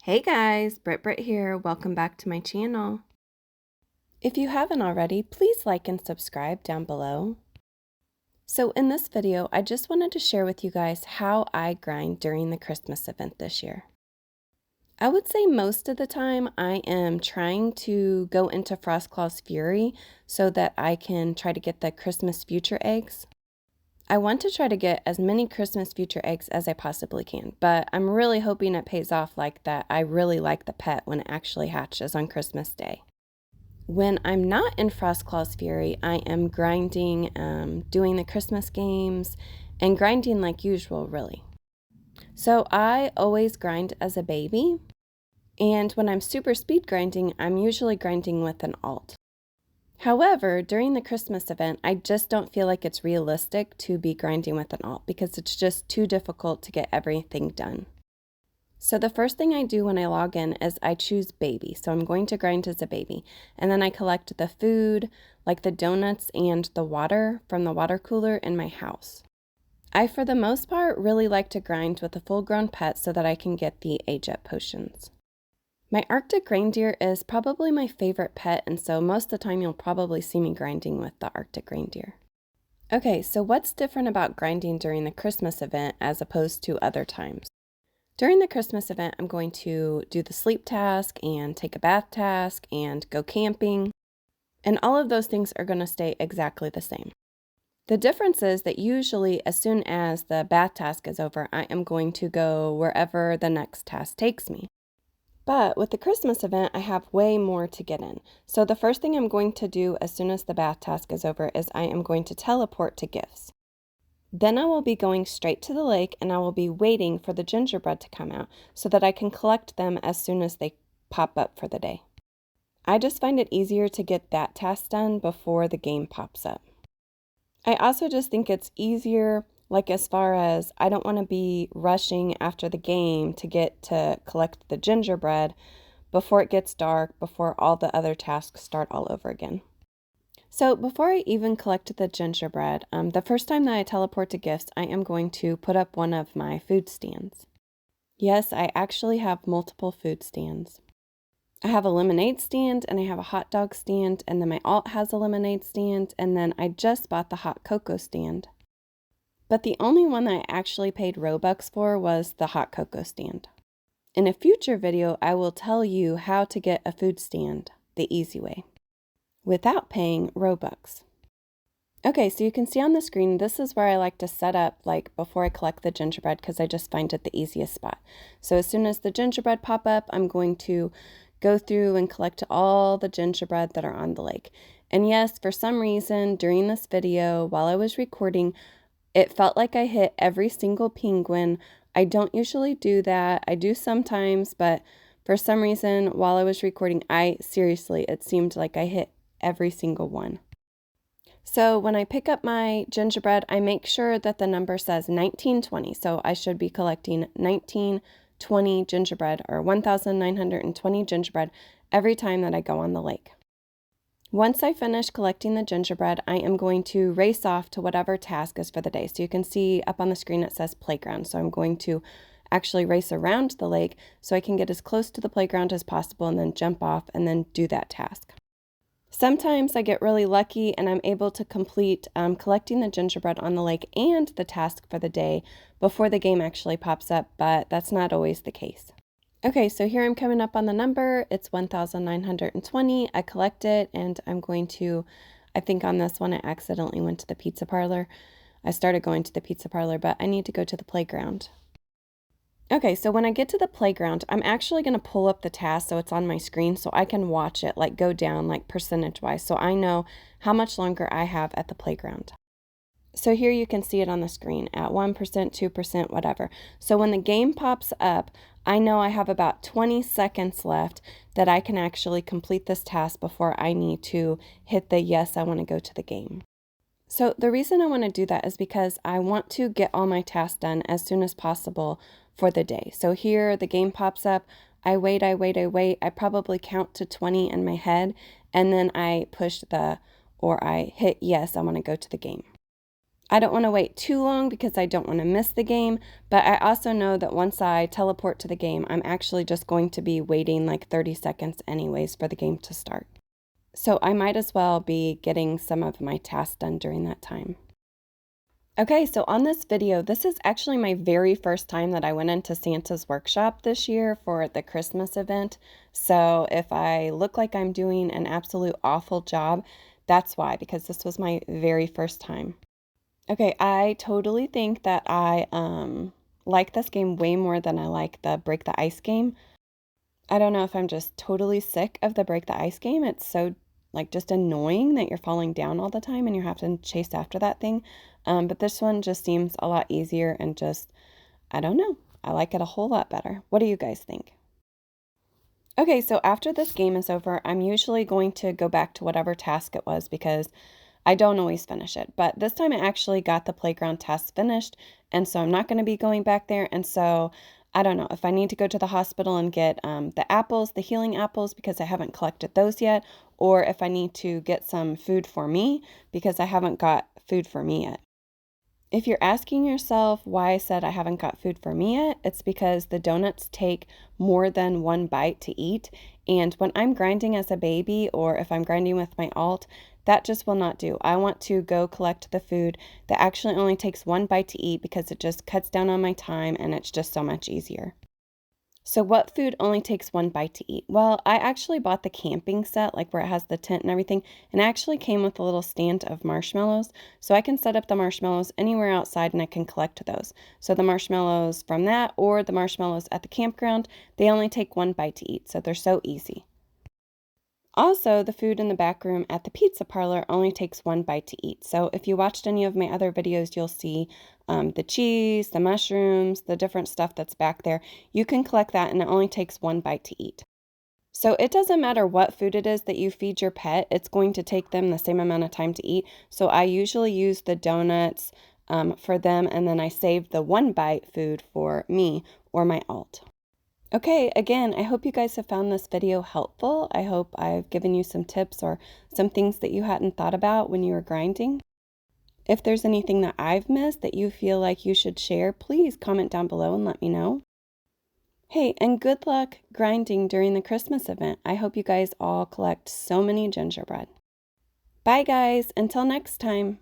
Hey guys, Britt here. Welcome back to my channel. If you haven't already, please like and subscribe down below. So in this video, I just wanted to share with you guys how I grind during the Christmas event this year. I would say most of the time I am trying to go into Frostclaw's Fury so that I can try to get the Christmas future eggs. I want to try to get as many Christmas future eggs as I possibly can, but I'm really hoping it pays off like that. I really like the pet when it actually hatches on Christmas Day. When I'm not in Frostclaw's Fury, I am grinding, doing the Christmas games, and grinding like usual, really. So I always grind as a baby, and when I'm super speed grinding, I'm usually grinding with an alt. However, during the Christmas event, I just don't feel like it's realistic to be grinding with an alt because it's just too difficult to get everything done. So the first thing I do when I log in is I choose baby. So I'm going to grind as a baby. And then I collect the food, like the donuts and the water from the water cooler in my house. I, for the most part, really like to grind with a full-grown pet so that I can get the age-up potions. My Arctic reindeer is probably my favorite pet, and so most of the time you'll probably see me grinding with the Arctic reindeer. Okay, so what's different about grinding during the Christmas event as opposed to other times? During the Christmas event, I'm going to do the sleep task and take a bath task and go camping, and all of those things are going to stay exactly the same. The difference is that usually as soon as the bath task is over, I am going to go wherever the next task takes me. But with the Christmas event, I have way more to get in. So the first thing I'm going to do as soon as the bath task is over is I am going to teleport to gifts. Then I will be going straight to the lake and I will be waiting for the gingerbread to come out so that I can collect them as soon as they pop up for the day. I just find it easier to get that task done before the game pops up. I also just think it's easier, like as far as I don't want to be rushing after the game to get to collect the gingerbread before it gets dark, before all the other tasks start all over again. So before I even collect the gingerbread, the first time that I teleport to gifts, I am going to put up one of my food stands. Yes, I actually have multiple food stands. I have a lemonade stand and I have a hot dog stand, and then my alt has a lemonade stand, and then I just bought the hot cocoa stand. But the only one that I actually paid Robux for was the hot cocoa stand. In a future video, I will tell you how to get a food stand the easy way without paying Robux. Okay, so you can see on the screen, this is where I like to set up like before I collect the gingerbread because I just find it the easiest spot. So as soon as the gingerbread pop up, I'm going to go through and collect all the gingerbread that are on the lake. And yes, for some reason during this video, while I was recording, it felt like I hit every single penguin. I don't usually do that. I do sometimes, but for some reason while I was recording, seriously, it seemed like I hit every single one. So when I pick up my gingerbread, I make sure that the number says 1920. So I should be collecting 1920 gingerbread or 1,920 gingerbread every time that I go on the lake. Once I finish collecting the gingerbread, I am going to race off to whatever task is for the day. So you can see up on the screen it says playground. So I'm going to actually race around the lake so I can get as close to the playground as possible and then jump off and then do that task. Sometimes I get really lucky and I'm able to complete collecting the gingerbread on the lake and the task for the day before the game actually pops up, but that's not always the case. Okay, so here I'm coming up on the number. It's 1,920. I collect it and I'm going to, I think on this one I accidentally went to the pizza parlor. I started going to the pizza parlor, but I need to go to the playground. Okay, so when I get to the playground, I'm actually going to pull up the task so it's on my screen so I can watch it like go down like percentage-wise so I know how much longer I have at the playground. So here you can see it on the screen at 1%, 2%, whatever. So when the game pops up, I know I have about 20 seconds left that I can actually complete this task before I need to hit the yes, I want to go to the game. So the reason I want to do that is because I want to get all my tasks done as soon as possible for the day. So here the game pops up, I wait, I probably count to 20 in my head, and then I push I hit yes, I want to go to the game. I don't want to wait too long because I don't want to miss the game, but I also know that once I teleport to the game, I'm actually just going to be waiting like 30 seconds anyways for the game to start. So I might as well be getting some of my tasks done during that time. Okay, so on this video, this is actually my very first time that I went into Santa's workshop this year for the Christmas event. So if I look like I'm doing an absolute awful job, that's why, because this was my very first time. Okay, I totally think that I like this game way more than I like the Break the Ice game. I don't know if I'm just totally sick of the Break the Ice game. It's so like just annoying that you're falling down all the time and you're having to chase after that thing. But this one just seems a lot easier and just, I don't know. I like it a whole lot better. What do you guys think? Okay, so after this game is over, I'm usually going to go back to whatever task it was because I don't always finish it. But this time I actually got the playground test finished, and so I'm not going to be going back there. And so I don't know if I need to go to the hospital and get the apples, the healing apples, because I haven't collected those yet, or if I need to get some food for me because I haven't got food for me yet. If you're asking yourself why I said I haven't got food for me yet, it's because the donuts take more than one bite to eat. And when I'm grinding as a baby or if I'm grinding with my alt, that just will not do. I want to go collect the food that actually only takes one bite to eat because it just cuts down on my time and it's just so much easier. So what food only takes one bite to eat? Well, I actually bought the camping set, like where it has the tent and everything, and it actually came with a little stand of marshmallows. So I can set up the marshmallows anywhere outside and I can collect those. So the marshmallows from that or the marshmallows at the campground, they only take one bite to eat, so they're so easy. Also, the food in the back room at the pizza parlor only takes one bite to eat. So if you watched any of my other videos, you'll see the cheese, the mushrooms, the different stuff that's back there. You can collect that and it only takes one bite to eat. So it doesn't matter what food it is that you feed your pet, it's going to take them the same amount of time to eat. So I usually use the donuts for them and then I save the one bite food for me or my alt. Okay, again, I hope you guys have found this video helpful. I hope I've given you some tips or some things that you hadn't thought about when you were grinding. If there's anything that I've missed that you feel like you should share, please comment down below and let me know. Hey, and good luck grinding during the Christmas event. I hope you guys all collect so many gingerbread. Bye guys, until next time.